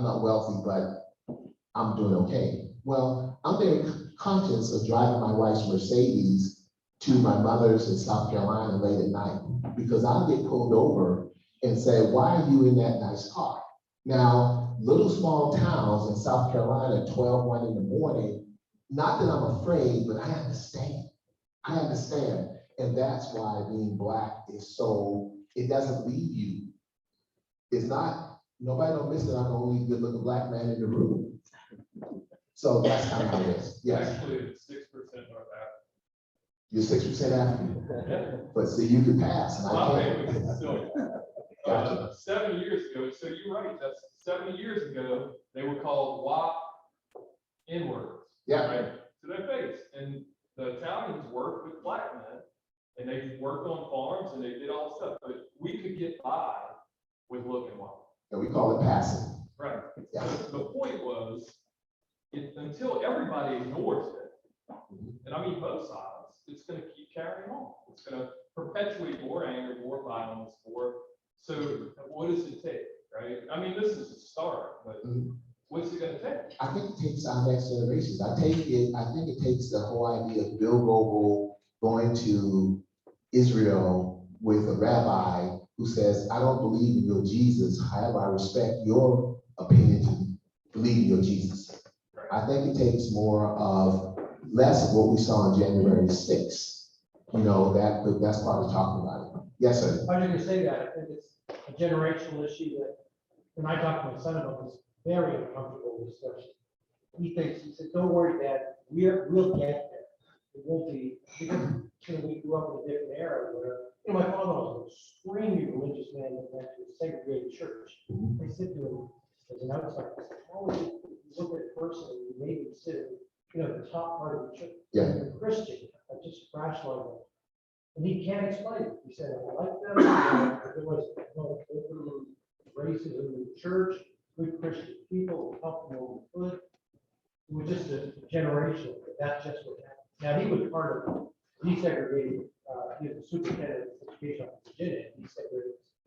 not wealthy, but I'm doing okay. Well, I'm very conscious of driving my wife's Mercedes to my mother's in South Carolina late at night, because I'll get pulled over and say, why are you in that nice car? Now, little small towns in South Carolina, 1 in the morning, not that I'm afraid, but I understand. And that's why being Black is so, it doesn't leave you. It's not, nobody don't miss that I'm the only good looking Black man in the room. So that's kind of how it is. Yes. Actually, it's 6% North African. You're 6% African. Yeah. But see, you can pass. And I Well, can't. it was still, Gotcha. 70 years ago, so you're right, that's 70 years ago, they were called WAP N-words. Yeah. Right, to their face. And the Italians worked with Black men, and they worked on farms, and they did all this stuff, but we could get by with looking white. And we call it passing. Right. Yeah. So the point was, until everybody ignores it, and I mean both sides, it's going to keep carrying on. It's going to perpetuate more anger, more violence, more. So what does it take, right? I mean, this is a start, but what's it going to take? I think it takes our next generations. I think it takes the whole idea of Bill Goebel going to Israel with a rabbi who says, I don't believe in your Jesus. However, I respect your opinion to believe in your Jesus. I think it takes less of what we saw on January 6th. That's part of talking about it. Yes, sir. I was going to say that. I think it's a generational issue that when I talked to my son about this, very uncomfortable discussion. He said, don't worry, Dad, we'll get there. It won't be, because we grew up in a different era where, my father was an extremely religious man that went to a segregated church. I said to him, as an outsider, how would you look at a person and you maybe sit at the top part of the church? Yeah. You're a Christian, I just rationalized it. And he can't explain it. He said, I like them. There was no racism in the church, good Christian people, help them over the foot. It was just a generation, but that's just what happened. Now, he was part of desegregated, he was the superintendent of education of Virginia, he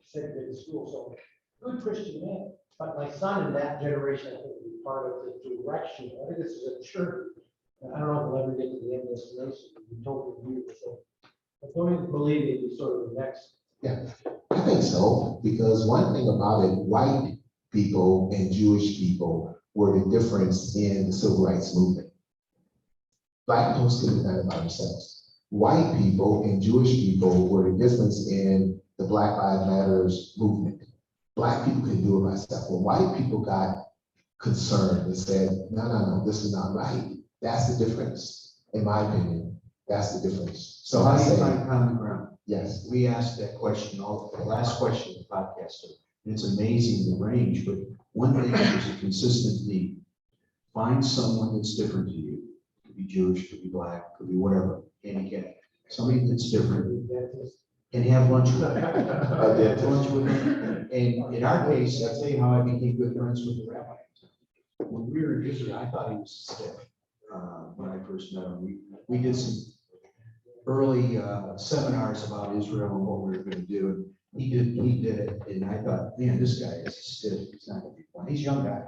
segregated school. So good Christian man. But my son in that generation, I think, will be part of the direction. I think this is a church. I don't know if we'll ever get to the end of this race. We told you so. I'm going to believe it is sort of the next. Yeah, I think so, because one thing about it, white people and Jewish people were the difference in the civil rights movement. Black folks couldn't have done it by themselves. White people and Jewish people were the difference in the Black Lives Matters movement. Black people couldn't do it by themselves. When white people got concerned and said, no, this is not right. That's the difference, in my opinion. That's the difference. So how do you find common ground? Yes. We asked that question, the last question of the podcast. And it's amazing the range, but one thing is a consistent need. Find someone that's different to you. Could be Jewish, could be Black, could be whatever, handicapped. Somebody that's different. And have lunch with them. Have lunch with them. And in our case, I'll tell you how I became good friends with the rabbi. When we were in Israel, I thought he was stiff when I first met him. We did some early seminars about Israel and what we were going to do. And he did it, and I thought, man, this guy is stiff. He's not going to be fun. He's a young guy,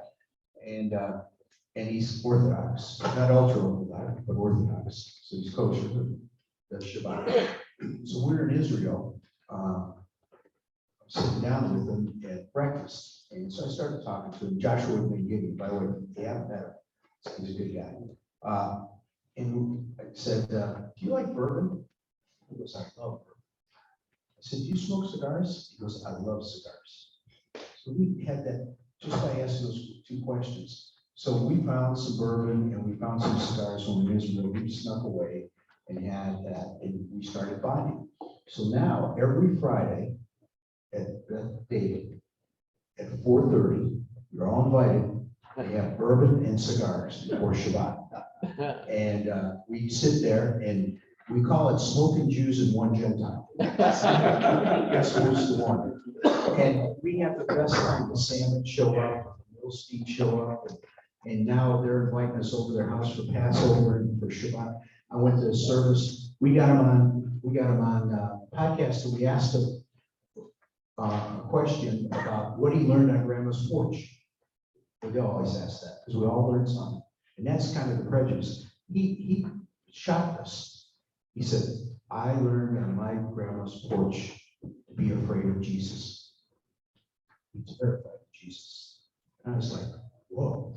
and he's Orthodox, not ultra Orthodox, but Orthodox. So he's kosher, does Shabbat. So we're in Israel, sitting down with him at breakfast, and so I started talking to him. Joshua McGinty, by the way, they haven't met him. So he's a good guy. And I said, do you like bourbon? He goes, I love bourbon. I said, do you smoke cigars? He goes, I love cigars. So we had that just by asking those two questions. So we found some bourbon and we found some cigars when we were in Israel. We snuck away and had that, and we started bonding. So now every Friday at that date at 4:30, you're all invited. We have bourbon and cigars before Shabbat. And we sit there and we call it smoking Jews and one Gentile. Guess who's the one? And we have the best time. The salmon show up, the Milstein show up, and now they're inviting us over to their house for Passover and for Shabbat. I went to the service. We got him on podcast, and we asked him a question about what he learned on Grandma's porch. We always ask that because we all learn something. And that's kind of the prejudice. He shocked us. He said, I learned on my grandma's porch to be afraid of Jesus. He's terrified of Jesus. And I was like, whoa,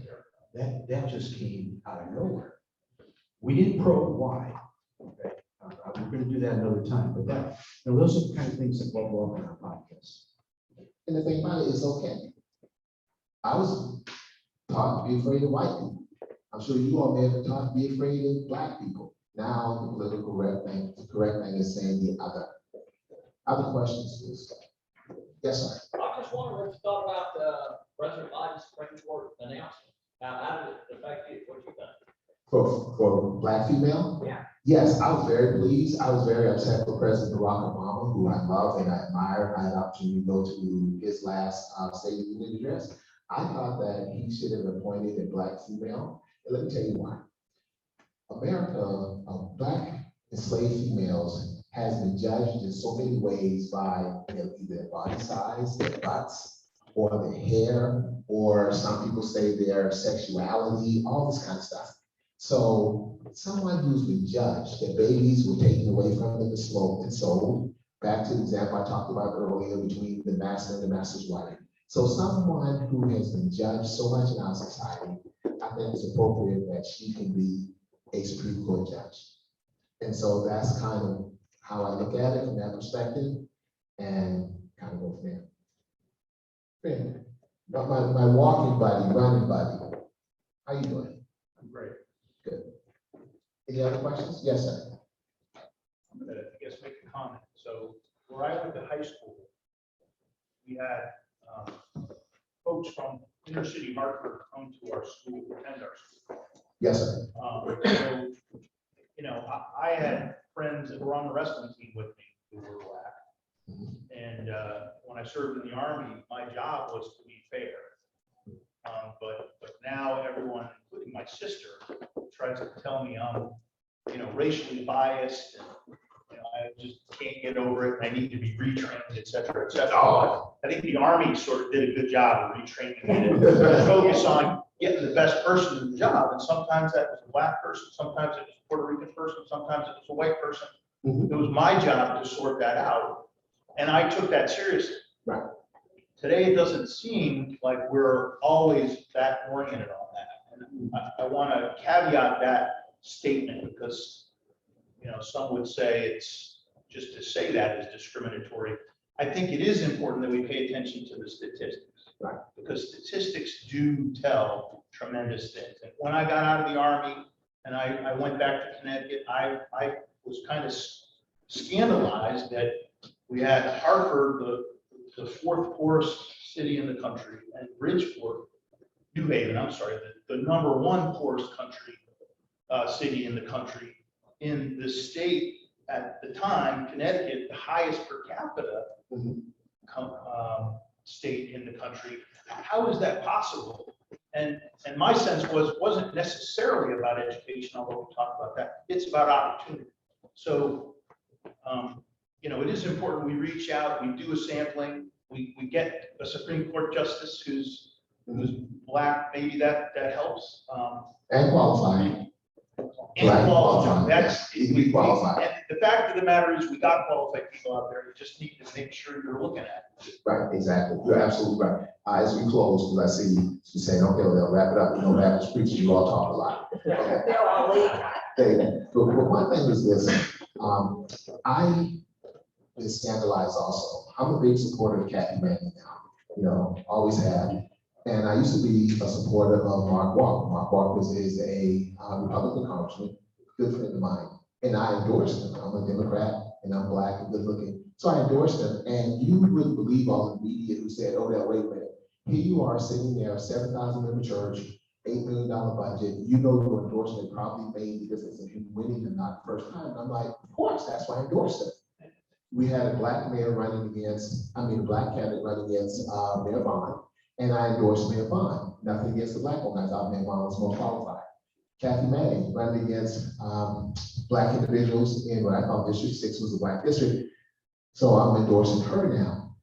that just came out of nowhere. We didn't probe why. Okay. We're going to do that another time. But that, those are the kind of things that bubble up in our podcast. And the thing about it is okay. I was taught to be afraid of white people. I'm sure you all may have been taught to be afraid of Black people. Now the political correct thing is saying the other. Other questions, please. Yes, sir. I just wonder what you thought about President Biden's Supreme Court announcement. How did it affect you? What do you think? For Black female? Yeah. Yes, I was very pleased. I was very upset for President Barack Obama, who I love and I admire. I had the opportunity to go to his last State of the Union address. I thought that he should have appointed a Black female. And let me tell you why. America, Black enslaved females has been judged in so many ways by either their body size, their butts, or their hair, or some people say their sexuality, all this kind of stuff. So someone who's been judged, that babies were taken away from them and sold, back to the example I talked about earlier between the master and the master's wife. So someone who has been judged so much in our society, I think it's appropriate that she can be a Supreme Court judge. And so that's kind of how I look at it from that perspective and kind of go from there. My walking buddy, running buddy, how you doing? I'm great. Good. Any other questions? Yes, sir. I'm gonna, I guess, make a comment. So where I went to high school, we had folks from inner city Hartford come to our school, attend our school. Yes, sir. So, you know, I had friends that were on the wrestling team with me who were Black. And when I served in the Army, my job was to be fair. But now everyone, including my sister, tries to tell me I'm, you know, racially biased I just can't get over it, and I need to be retrained, et cetera, et cetera. Oh, I think the Army sort of did a good job of retraining me to focus on getting the best person in the job, and sometimes that was a black person, sometimes it was a Puerto Rican person, sometimes it was a white person. It was my job to sort that out, and I took that seriously. Right. Today, it doesn't seem like we're always that oriented on that, and I want to caveat that statement because, you know, some would say it's just to say that is discriminatory. I think it is important that we pay attention to the statistics. Right. Because statistics do tell tremendous things. And when I got out of the Army and I went back to Connecticut, I was kind of scandalized that we had Hartford, the fourth poorest city in the country, and Bridgeport, New Haven, I'm sorry, the number one poorest city in the country. In the state at the time, Connecticut, the highest per capita state in the country. How is that possible? And my sense wasn't necessarily about education, although we talk about that. It's about opportunity. So, you know, it is important we reach out, we do a sampling, we get a Supreme Court justice who's black, maybe that helps. And qualifying. And Right. qualified. That's We qualify. And the fact of the matter is, we got qualified people out there. You just need to make sure you're looking at it. Right, exactly. You're absolutely right. As we close, because I see you saying, okay, well, they'll wrap it up. You know, Baptist preachers, you all talk a lot. Okay. But one thing is this, I been scandalized also. I'm a big supporter of Kathy Manning now, you know, always have. And I used to be a supporter of Mark Walker. Mark Walker is a Republican congressman, good friend of mine. And I endorsed him. I'm a Democrat and I'm black and good looking. So I endorsed him. And you wouldn't believe all the media who said, oh, wait a minute. Here you are sitting there, 7,000 member church, $8 million budget. You know your endorsement probably made the difference in him winning and not the first time. And I'm like, of course, that's why I endorsed him. We had a black mayor running against, a black candidate running against Mayor Bond. And I endorsed Mayor Bond. Nothing against the black woman. I thought Mayor Bond was more qualified. Kathy Manning running against black individuals in what I call District 6 was a black district. So I'm endorsing her now.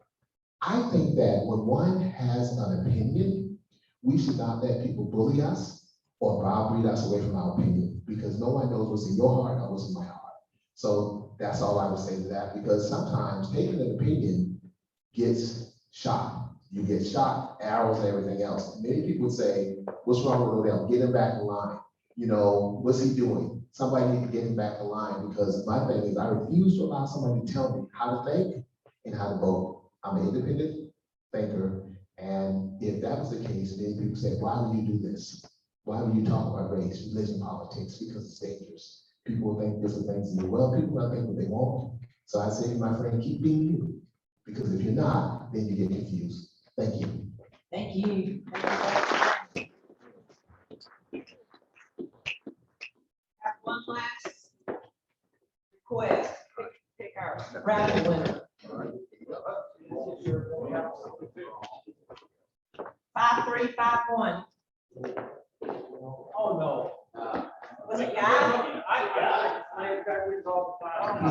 I think that when one has an opinion, we should not let people bully us or browbeat us away from our opinion, because no one knows what's in your heart or what's in my heart. So that's all I would say to that, because sometimes taking an opinion gets shot. You get shot, arrows and everything else. Many people would say, what's wrong with Odell? Get him back in line. You know, what's he doing? Somebody need to get him back in line, because my thing is I refuse to allow somebody to tell me how to think and how to vote. I'm an independent thinker. And if that was the case, then people say, why would you do this? Why would you talk about race, religion, politics? Because it's dangerous. People will think different things of you. Well, people will think what they want. So I say, my friend, keep being you. Because if you're not, then you get confused. Thank you. Thank you. Have one last request. Pick our raffle winner. 5351. Oh, no. Was it Guy? I got it. I have got rid of all the time. I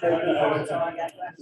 don't know. So I got left.